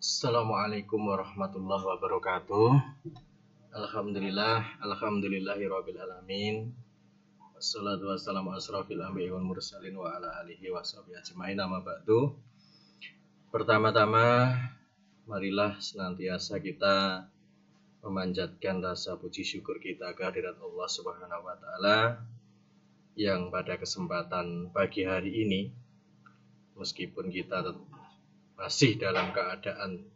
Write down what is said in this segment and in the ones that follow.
Assalamualaikum warahmatullahi wabarakatuh. Alhamdulillahirabbil alamin. Wassalatu wassalamu asrofil anbiya'i wal mursalin wa ala alihi washabihi ajmain, amma ba'du. Pertama-tama, marilah senantiasa kita memanjatkan rasa puji syukur kita kehadirat Allah Subhanahu wa taala yang pada kesempatan pagi hari ini, meskipun kita masih dalam keadaan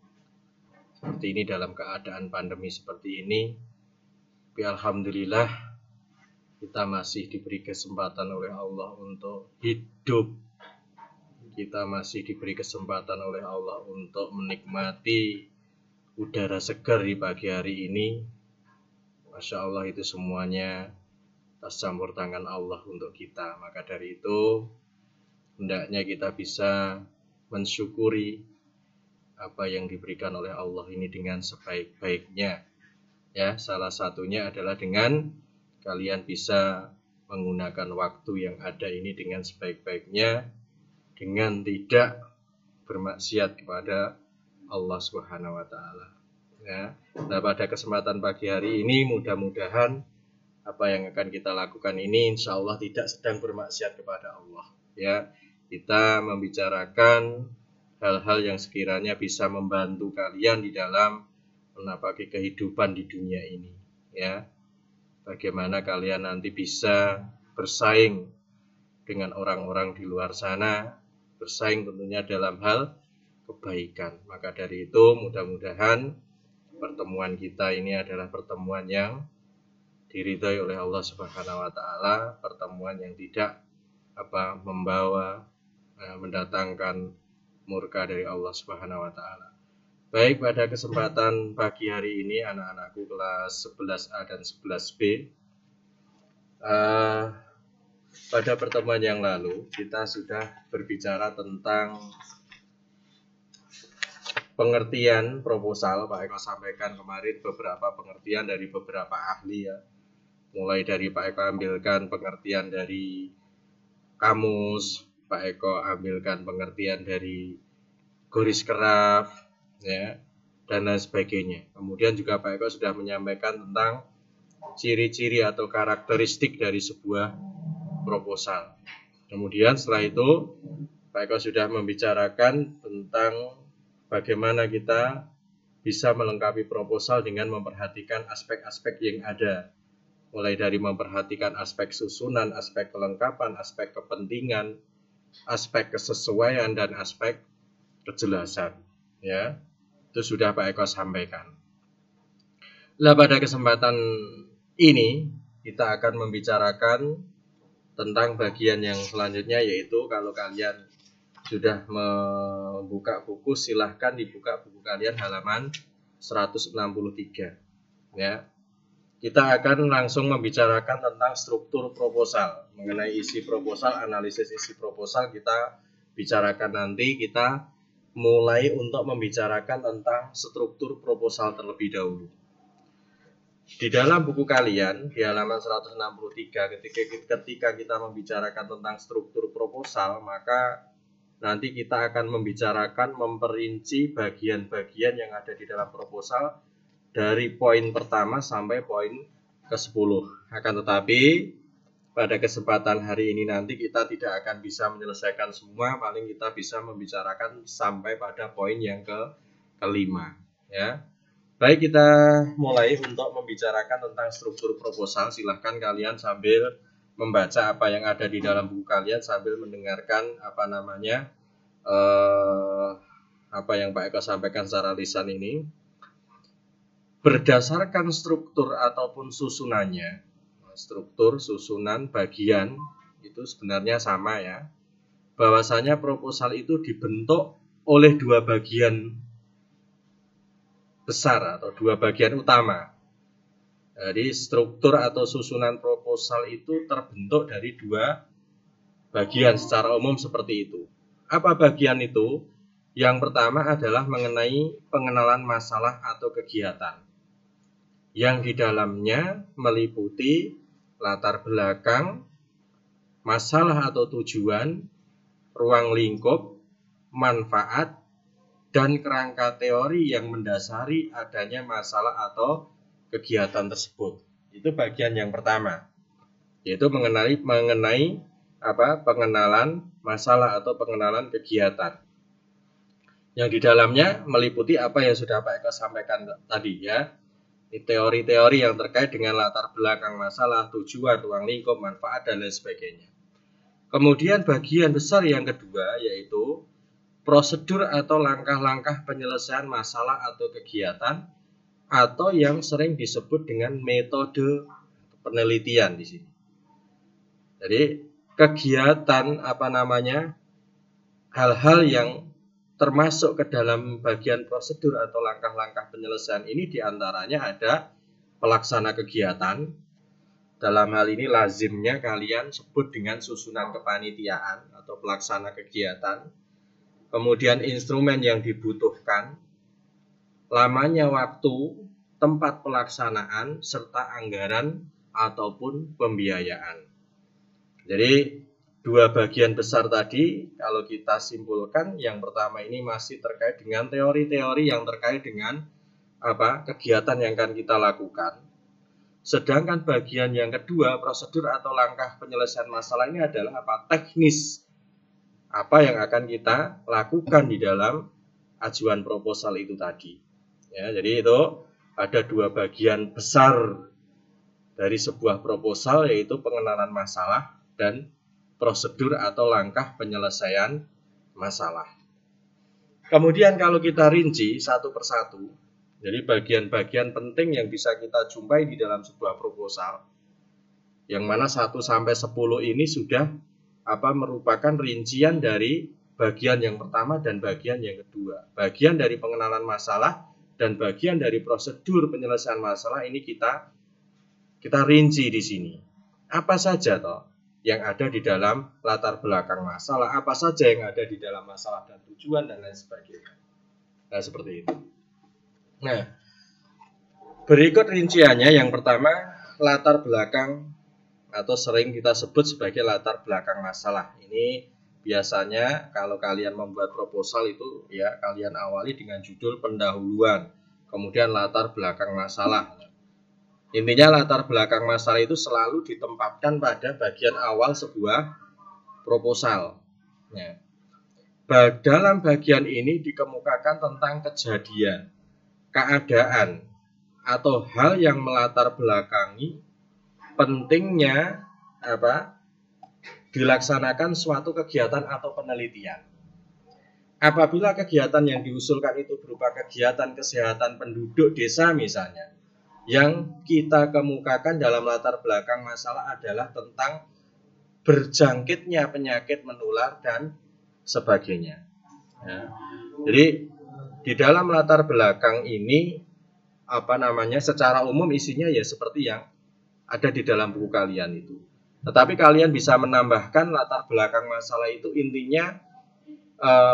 seperti ini, dalam keadaan pandemi seperti ini, tapi alhamdulillah kita masih diberi kesempatan oleh Allah untuk hidup. Kita masih diberi kesempatan oleh Allah untuk menikmati udara segar di pagi hari ini. Masya Allah, itu semuanya atas campur tangan Allah untuk kita. Maka dari itu hendaknya kita bisa mensyukuri apa yang diberikan oleh Allah ini dengan sebaik-baiknya. Ya, salah satunya adalah dengan kalian bisa menggunakan waktu yang ada ini dengan sebaik-baiknya, dengan tidak bermaksiat kepada Allah Subhanahu wa taala. Ya. Nah, pada kesempatan pagi hari ini mudah-mudahan apa yang akan kita lakukan ini insya Allah tidak sedang bermaksiat kepada Allah. Ya, kita membicarakan hal-hal yang sekiranya bisa membantu kalian di dalam menapaki kehidupan di dunia ini. Ya, bagaimana kalian nanti bisa bersaing dengan orang-orang di luar sana, bersaing tentunya dalam hal kebaikan. Maka dari itu mudah-mudahan pertemuan kita ini adalah pertemuan yang diridhai oleh Allah Subhanahu wa taala, pertemuan yang tidak mendatangkan murka dari Allah Subhanahu wa taala. Baik, pada kesempatan pagi hari ini anak-anakku kelas 11A dan 11B, pada pertemuan yang lalu kita sudah berbicara tentang pengertian proposal. Pak Eko sampaikan kemarin beberapa pengertian dari beberapa ahli, ya. Mulai dari Pak Eko ambilkan pengertian dari kamus, Pak Eko ambilkan pengertian dari Goris Keraf, ya, dan lain sebagainya. Kemudian juga Pak Eko sudah menyampaikan tentang ciri-ciri atau karakteristik dari sebuah proposal. Kemudian setelah itu Pak Eko sudah membicarakan tentang bagaimana kita bisa melengkapi proposal dengan memperhatikan aspek-aspek yang ada. Mulai dari memperhatikan aspek susunan, aspek kelengkapan, aspek kepentingan, aspek kesesuaian, dan aspek kejelasan. Ya, itu sudah Pak Eko sampaikan. Nah, pada kesempatan ini kita akan membicarakan tentang bagian yang selanjutnya, yaitu kalau kalian sudah membuka buku, silahkan dibuka buku kalian halaman 163. Ya. Kita akan langsung membicarakan tentang struktur proposal. Mengenai isi proposal, analisis isi proposal kita bicarakan nanti. Kita mulai untuk membicarakan tentang struktur proposal terlebih dahulu. Di dalam buku kalian, di halaman 163, ketika kita membicarakan tentang struktur proposal, maka nanti kita akan membicarakan, memperinci bagian-bagian yang ada di dalam proposal dari poin pertama sampai poin ke-10. Akan tetapi pada kesempatan hari ini nanti kita tidak akan bisa menyelesaikan semua, paling kita bisa membicarakan sampai pada poin yang ke-5. Ya. Baik, kita mulai untuk membicarakan tentang struktur proposal. Silahkan kalian sambil membaca apa yang ada di dalam buku kalian, sambil mendengarkan apa yang Pak Eko sampaikan secara lisan ini. Berdasarkan struktur ataupun susunannya, struktur, susunan, bagian itu sebenarnya sama, ya. Bahwasanya proposal itu dibentuk oleh dua bagian besar atau dua bagian utama. Jadi struktur atau susunan proposal itu terbentuk dari dua bagian secara umum seperti itu. Apa bagian itu? Yang pertama adalah mengenai pengenalan masalah atau kegiatan, yang di dalamnya meliputi latar belakang, masalah atau tujuan, ruang lingkup, manfaat, dan kerangka teori yang mendasari adanya masalah atau kegiatan tersebut. Itu bagian yang pertama, yaitu mengenai pengenalan masalah atau pengenalan kegiatan. Yang di dalamnya meliputi apa yang sudah Pak Eko sampaikan tadi ya. Teori-teori yang terkait dengan latar belakang masalah, tujuan, ruang lingkup, manfaat, dan lain sebagainya. Kemudian bagian besar yang kedua yaitu prosedur atau langkah-langkah penyelesaian masalah atau kegiatan, atau yang sering disebut dengan metode penelitian di sini. Jadi kegiatan hal-hal yang termasuk ke dalam bagian prosedur atau langkah-langkah penyelesaian ini diantaranya ada pelaksana kegiatan. Dalam hal ini lazimnya kalian sebut dengan susunan kepanitiaan atau pelaksana kegiatan. Kemudian instrumen yang dibutuhkan, lamanya waktu, tempat pelaksanaan, serta anggaran ataupun pembiayaan. Jadi dua bagian besar tadi kalau kita simpulkan, yang pertama ini masih terkait dengan teori-teori yang terkait dengan kegiatan yang akan kita lakukan. Sedangkan bagian yang kedua, prosedur atau langkah penyelesaian masalah ini adalah teknis. Apa yang akan kita lakukan di dalam ajuan proposal itu tadi. Ya, jadi itu ada dua bagian besar dari sebuah proposal, yaitu pengenalan masalah dan prosedur atau langkah penyelesaian masalah. Kemudian kalau kita rinci satu persatu, jadi bagian-bagian penting yang bisa kita jumpai di dalam sebuah proposal, yang mana 1 sampai 10 ini sudah merupakan rincian dari bagian yang pertama dan bagian yang kedua. Bagian dari pengenalan masalah dan bagian dari prosedur penyelesaian masalah ini kita rinci di sini. Apa saja toh yang ada di dalam latar belakang masalah, apa saja yang ada di dalam masalah dan tujuan dan lain sebagainya. Nah, seperti itu. Nah, berikut rinciannya. Yang pertama, latar belakang atau sering kita sebut sebagai latar belakang masalah. Ini biasanya kalau kalian membuat proposal itu ya kalian awali dengan judul pendahuluan, kemudian latar belakang masalah. Intinya latar belakang masalah itu selalu ditempatkan pada bagian awal sebuah proposal. Ya. Dalam bagian ini dikemukakan tentang kejadian, keadaan, atau hal yang melatar belakangi pentingnya dilaksanakan suatu kegiatan atau penelitian. Apabila kegiatan yang diusulkan itu berupa kegiatan kesehatan penduduk desa misalnya, yang kita kemukakan dalam latar belakang masalah adalah tentang berjangkitnya penyakit menular dan sebagainya. Ya. Jadi di dalam latar belakang ini secara umum isinya ya seperti yang ada di dalam buku kalian itu. Tetapi kalian bisa menambahkan latar belakang masalah itu intinya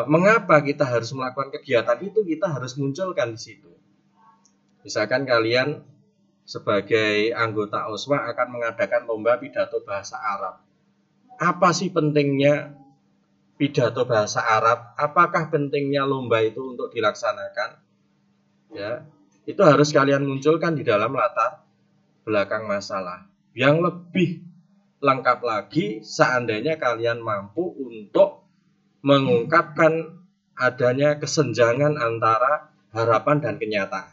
mengapa kita harus melakukan kegiatan itu, kita harus munculkan di situ. Misalkan kalian sebagai anggota OSWA akan mengadakan lomba pidato bahasa Arab. Apa sih pentingnya pidato bahasa Arab? Apakah pentingnya lomba itu untuk dilaksanakan? Ya, itu harus kalian munculkan di dalam latar belakang masalah. Yang lebih lengkap lagi seandainya kalian mampu untuk mengungkapkan adanya kesenjangan antara harapan dan kenyataan.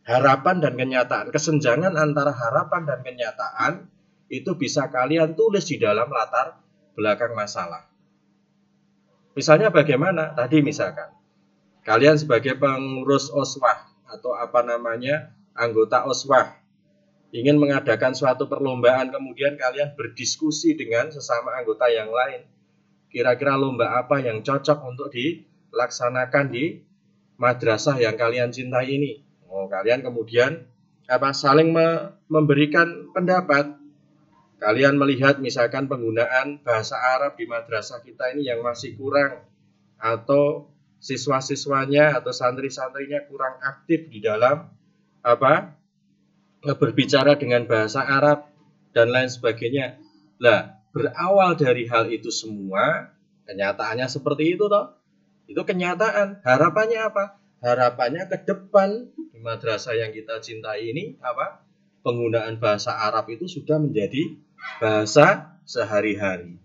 Harapan dan kenyataan, kesenjangan antara harapan dan kenyataan itu bisa kalian tulis di dalam latar belakang masalah. Misalnya bagaimana? Tadi misalkan kalian sebagai pengurus OSWA atau anggota OSWA ingin mengadakan suatu perlombaan, kemudian kalian berdiskusi dengan sesama anggota yang lain. Kira-kira lomba apa yang cocok untuk dilaksanakan di madrasah yang kalian cintai ini? Kalian kemudian saling memberikan pendapat. Kalian melihat misalkan penggunaan bahasa Arab di madrasah kita ini yang masih kurang, atau siswa-siswanya atau santri-santrinya kurang aktif di dalam berbicara dengan bahasa Arab dan lain sebagainya. Berawal dari hal itu semua, kenyataannya seperti itu toh. Itu kenyataan. Harapannya apa? Harapannya ke depan di madrasah yang kita cintai ini apa? Penggunaan bahasa Arab itu sudah menjadi bahasa sehari-hari.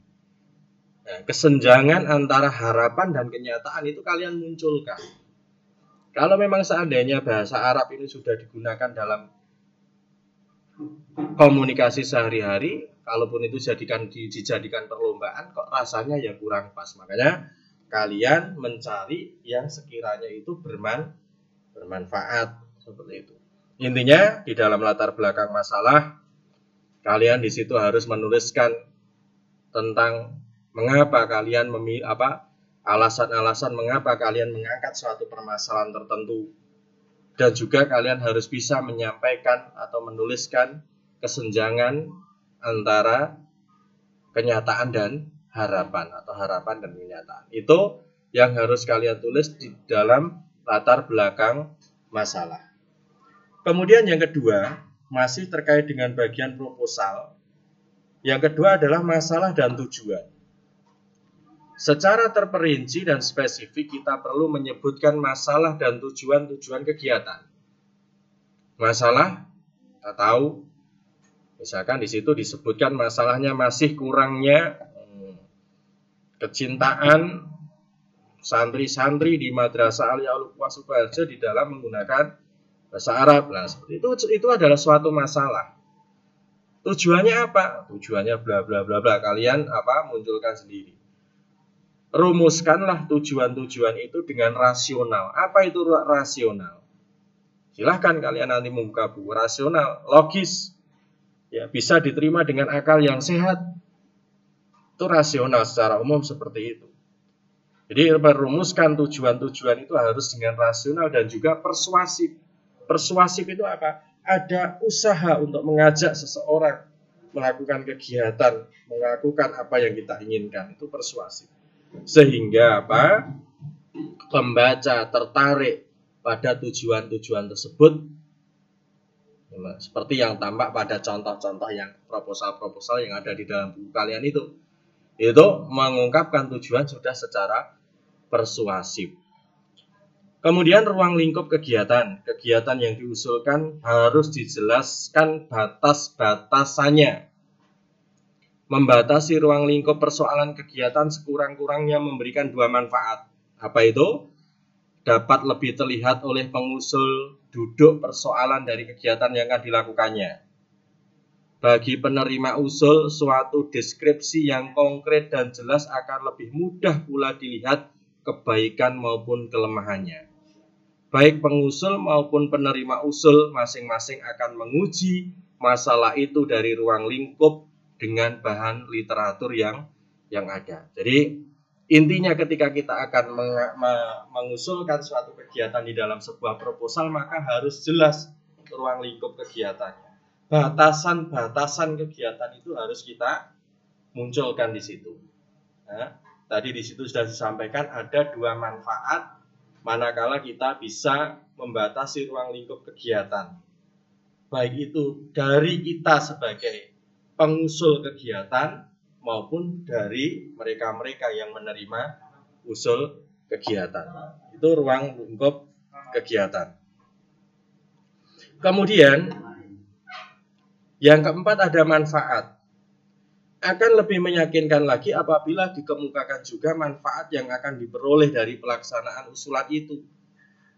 Nah, kesenjangan antara harapan dan kenyataan itu kalian munculkan. Kalau memang seandainya bahasa Arab ini sudah digunakan dalam komunikasi sehari-hari, kalaupun itu dijadikan perlombaan, kok rasanya ya kurang pas. Makanya kalian mencari yang sekiranya itu bermanfaat seperti itu. Intinya di dalam latar belakang masalah, kalian di situ harus menuliskan tentang mengapa kalian alasan-alasan mengapa kalian mengangkat suatu permasalahan tertentu. Dan juga kalian harus bisa menyampaikan atau menuliskan kesenjangan antara kenyataan dan harapan atau harapan dan kenyataan. Itu yang harus kalian tulis di dalam latar belakang masalah. Kemudian yang kedua, masih terkait dengan bagian proposal. Yang kedua adalah masalah dan tujuan. Secara terperinci dan spesifik kita perlu menyebutkan masalah dan tujuan-tujuan kegiatan. Masalah, kita tahu, misalkan di situ disebutkan masalahnya masih kurangnya kecintaan santri-santri di Madrasah Aliyah Al-Quwa Sukoharjo di dalam menggunakan bahasa Arab. Nah, seperti itu adalah suatu masalah. Tujuannya apa? Tujuannya bla bla bla bla. Kalian munculkan sendiri. Rumuskanlah tujuan-tujuan itu dengan rasional. Apa itu rasional? Silahkan kalian nanti membuka buku rasional, logis, ya bisa diterima dengan akal yang sehat. Itu rasional secara umum seperti itu. Jadi merumuskan tujuan-tujuan itu harus dengan rasional dan juga persuasif. Persuasif itu apa? Ada usaha untuk mengajak seseorang melakukan kegiatan, melakukan apa yang kita inginkan. Itu persuasif. Sehingga pembaca tertarik pada tujuan-tujuan tersebut, seperti yang tampak pada contoh-contoh yang proposal-proposal yang ada di dalam buku kalian itu mengungkapkan tujuan sudah secara persuasif. Kemudian ruang lingkup kegiatan yang diusulkan harus dijelaskan batas-batasannya. Membatasi ruang lingkup persoalan kegiatan sekurang-kurangnya memberikan dua manfaat. Apa itu? Dapat lebih terlihat oleh pengusul duduk persoalan dari kegiatan yang akan dilakukannya. Bagi penerima usul, suatu deskripsi yang konkret dan jelas akan lebih mudah pula dilihat kebaikan maupun kelemahannya. Baik pengusul maupun penerima usul masing-masing akan menguji masalah itu dari ruang lingkup dengan bahan literatur yang ada. Jadi intinya ketika kita akan mengusulkan suatu kegiatan di dalam sebuah proposal, maka harus jelas ruang lingkup kegiatannya. Batasan-batasan kegiatan itu harus kita munculkan di situ. Nah, tadi di situ sudah disampaikan ada dua manfaat manakala kita bisa membatasi ruang lingkup kegiatan. Baik itu dari kita sebagai pengusul kegiatan maupun dari mereka-mereka yang menerima usul kegiatan. Itu ruang lingkup kegiatan. Kemudian yang keempat ada manfaat. Akan lebih meyakinkan lagi apabila dikemukakan juga manfaat yang akan diperoleh dari pelaksanaan usulan itu.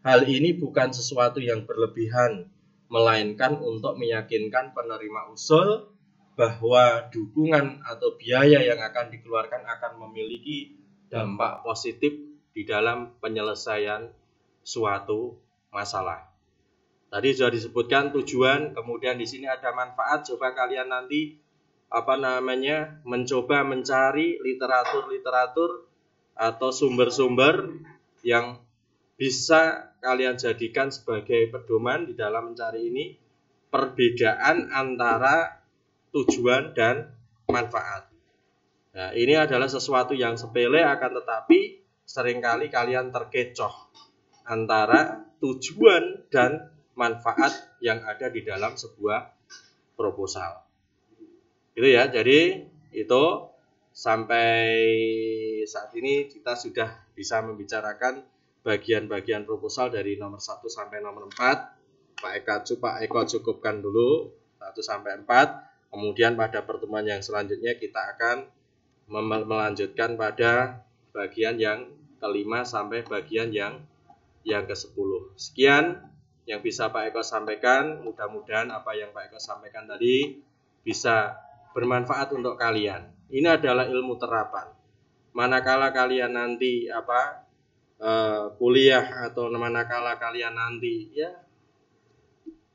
Hal ini bukan sesuatu yang berlebihan, melainkan untuk meyakinkan penerima usul bahwa dukungan atau biaya yang akan dikeluarkan akan memiliki dampak positif di dalam penyelesaian suatu masalah. Tadi sudah disebutkan tujuan, kemudian di sini ada manfaat. Coba kalian nanti mencoba mencari literatur atau sumber-sumber yang bisa kalian jadikan sebagai pedoman di dalam mencari ini perbedaan antara tujuan dan manfaat. Nah, ini adalah sesuatu yang sepele, akan tetapi seringkali kalian terkecoh antara tujuan dan manfaat yang ada di dalam sebuah proposal. Itu ya, jadi itu sampai saat ini kita sudah bisa membicarakan bagian-bagian proposal dari nomor 1 sampai nomor 4. Pak Eko cukupkan dulu 1 sampai 4. Kemudian pada pertemuan yang selanjutnya kita akan melanjutkan pada bagian yang kelima sampai bagian yang ke-10. Sekian yang bisa Pak Eko sampaikan. Mudah-mudahan apa yang Pak Eko sampaikan tadi bisa bermanfaat untuk kalian. Ini adalah ilmu terapan. Manakala kalian nanti kuliah atau manakala kalian nanti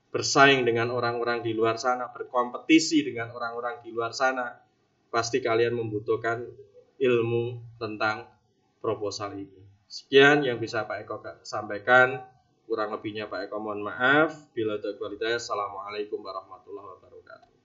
bersaing dengan orang-orang di luar sana, berkompetisi dengan orang-orang di luar sana, pasti kalian membutuhkan ilmu tentang proposal ini. Sekian yang bisa Pak Eko sampaikan. Kurang lebihnya Pak Eko mohon maaf. Bila ada kualitas, Assalamualaikum warahmatullahi wabarakatuh.